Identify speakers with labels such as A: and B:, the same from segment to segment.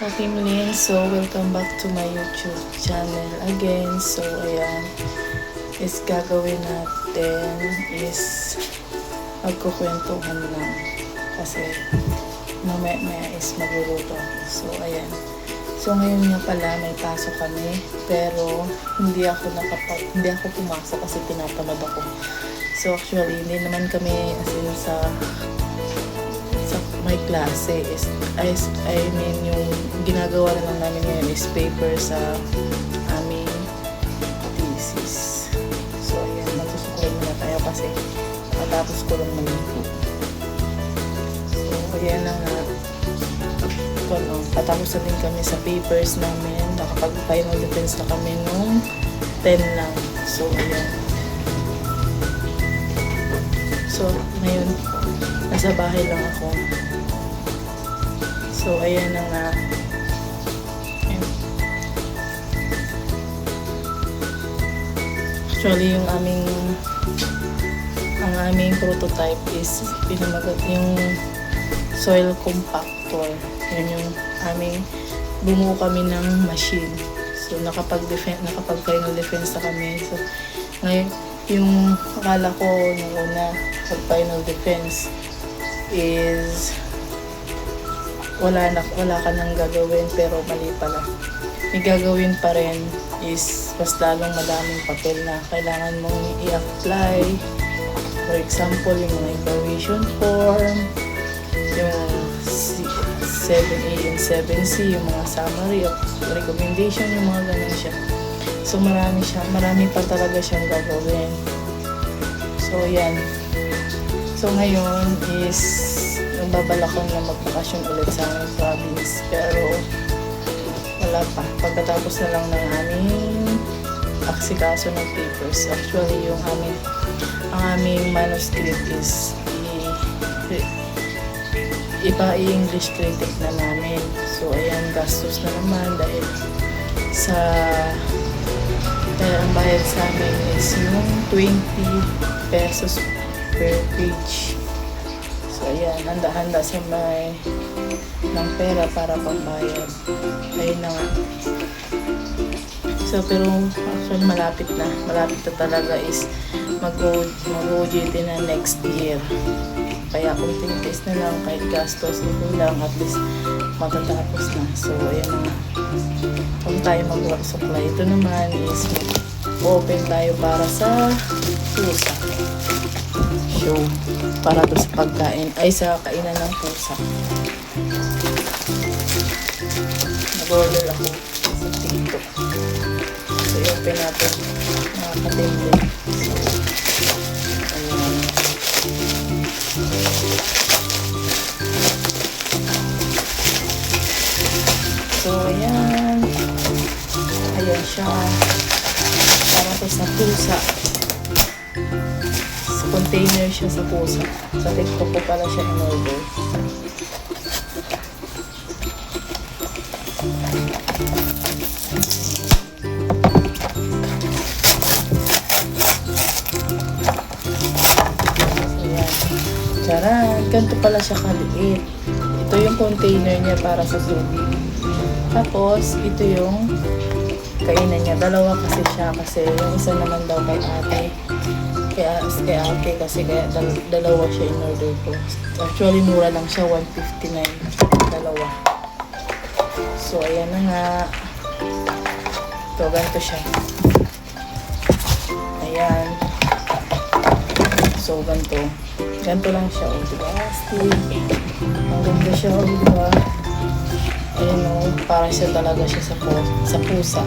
A: po, Team Lynn. So, welcome back to my YouTube channel again. So, ayan, is gagawin natin is magkukwentuhan lang. Kasi, mamaya is magluluto ako. So, ayan. So, ngayon nga pala, may pasok kami. Pero, hindi ako pumasok kasi tinatamad ako. So, actually, hindi naman kami as in sa may klase is yung ginagawa na lang namin ngayon is paper sa aming thesis. So ayan, magsusuklay muna tayo kasi matapos ko lang maluto. So ayan na nga, patapos na din kami sa papers namin. Nakapag-final defense na kami nung 10 lang. So ayan. So ngayon, nasa bahay lang ako. So, ayan na nga. Actually, yung aming prototype is yung soil compactor. Yun yung bumuo kami ng machine. So, nakapag-final defense na kami. So, ngayon, yung akala ko nung una, pag-final defense is wala ka nang gagawin, pero mali pala. May gagawin pa rin is mas lalong madaming papel na kailangan mong i-apply. For example, yung mga evaluation form, yung 7A and 7C, yung mga summary of recommendation, yung mga ganun siya. So marami pa talaga siyang gagawin. So yan. So ngayon is nagbabalak ko na magbakasyon ulit sa aming province, pero wala pa. Pagkatapos na lang ng aming aksikaso ng papers. Actually, ang aming manuscript is i-English critic na namin. So, ayan, gastos na naman dahil ang bayad sa amin is yung 20 pesos per page. So, ayan, handa-handa sa may ng pera para pambayad. Ayun na nga. So, pero actually malapit na talaga is mag-OJT na next year. Kaya kunting test na lang, kahit gastos na lang, at least matatapos na. So, ayan na nga. Kung tayo mag-work supply, ito naman is open tayo para sa pusa. Show. Para to sa pagkain, ay sa kainan ng pusa. Nag-order ako sa TikTok. So, i-open natin mga katindi. Ayan. So, ayan. Ayan siya. Para to sa pusa. Container siya sa pusa. Sa TikTok ko pala siya in-order. Ayan. Tcharan! Ganito pala siya kaliit. Ito yung container niya para sa tubig. Tapos, ito yung kainan niya. Dalawa kasi siya kasi yung isa naman daw kay ate. Kaya ate kasi dalawa siya in order ko. Actually, mura lang siya, 159. Dalawa. So, ayan na nga. Ito, ganito siya. Ayan. So, ganito. Ganito lang siya. O, diba? Ang ganda siya. O, diba? Ayan o. Parang siya talaga siya sa pusa.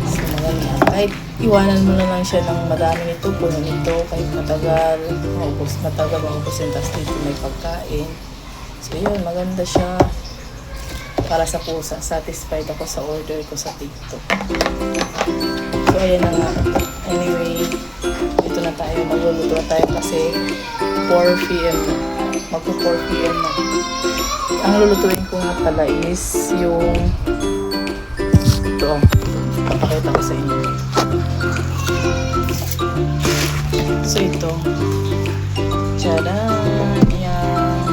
A: So, maganda. Kahit iwanan mo na lang siya ng madami nito, puno nito, kahit matagal maubos yung tas dito may pagkain. So yun, maganda siya para sa pusa. Satisfied ako sa order ko sa TikTok. So ayan na nga. Anyway, dito na tayo, magluluto na tayo kasi 4 p.m. magpo 4 p.m. na. Ang lulutuin ko nga pala is yung ito. Papakita ko sa inyo. So ito. Tcharan! Yan.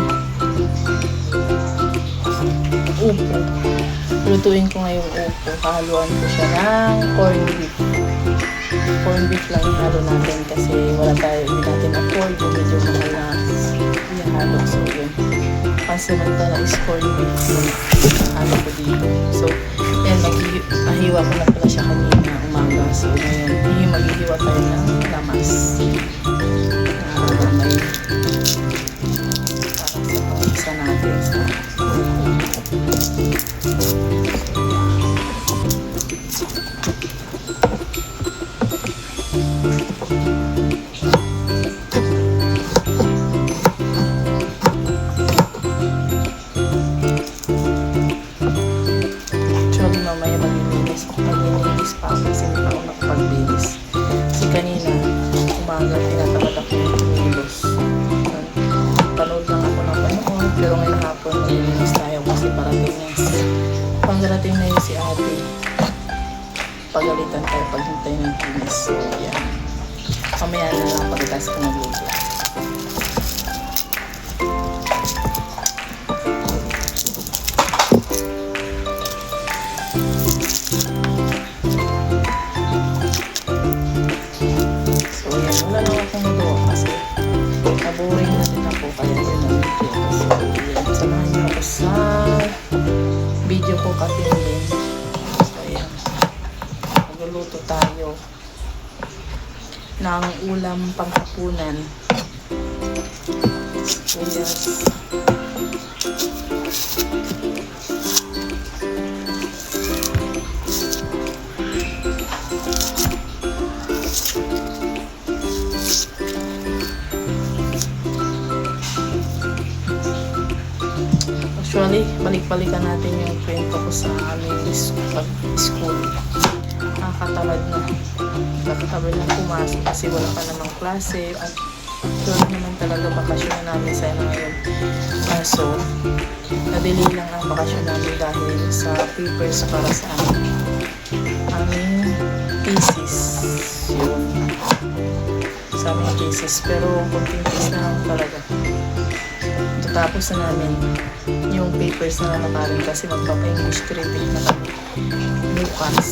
A: Upo. lutuin ko ngayong upo. Hahaluan ko siya ng corned beef. Corned beef lang ihalo natin kasi wala tayo, hindi natin afford yung medyo mahal na ihalo. So yun, pansamantala is corned beef yung halo ko dito. So yan, maghihiwa ko na pala siya kanina umaga. So ngayon, maghihiwa tayo ng lamas na may para sa pangisa natin sa maglilinis pa ako kasi hindi pa ako nakapagbilis. Kasi kanina, umaga, tinatamad ako yung tumilos. Panood lang ako ng panood, pero ngayon hapon, maglilinis tayo kasi pagdarating na yun si ate. Pagalitan tayo paghintay ng linis. So, yan. Mamaya na lang pagkatas ko magluto. Wala lang akong magawa kasi naboring na din ako kaya yun ang video. So, yan. Samahan niyo ako sa video ko katindin. So, yan. Magluluto tayo ng ulam panghapunan. So, yes. Actually, balik-balikan natin yung kwento ko sa aming pag-school. Nakakatamad na. Nakakatamad na pumasok kasi wala pa namang klase. At doon naman talaga bakasyon na namin sana ngayon. So, nadili lang ang bakasyon namin dahil sa papers para sa aming thesis. Yun. Sa aming thesis. Pero konting thesis na lang talaga. Tapos na namin yung papers na nakarin kasi magpapa-English critic na kami bukas.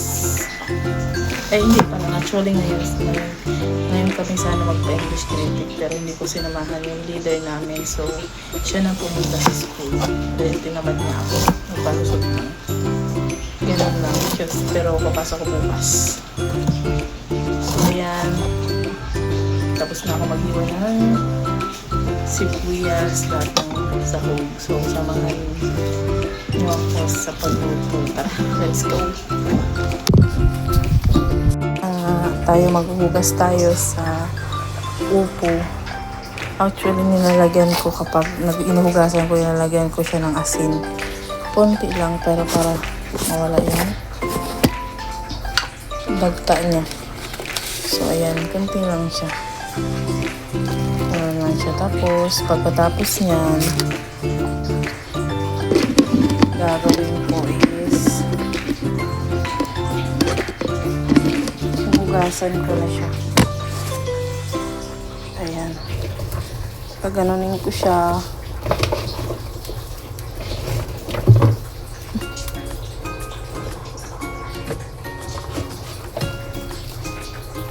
A: Hindi pala. Actually ngayon kami sana magpa-English critic pero hindi ko sinamahan yung leader namin. So, siya na pumunta sa school. Dahil tinamad niya ako. Nagpalusot na. Ganun lang. Pero papasok ko bukas. So, ayan. Tapos na ako maghiwa ng sibuyas, lahat ng sahog. So, samahan nyo ako sa pagluto. Tara, let's go! Maghuhugas tayo sa upo. Actually, nilalagyan ko kapag inuhugasan ko, nilalagyan ko siya ng asin. Konti lang, pero para mawala yung dagta niya. So, ayan, konti lang siya. Ayan lang siya. Tapos, pagkatapos niyan, gagawin ko is hugasan ko na siya. Ayan. Paganonin ko siya.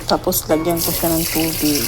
A: Tapos, lagyan ko siya ng tubig.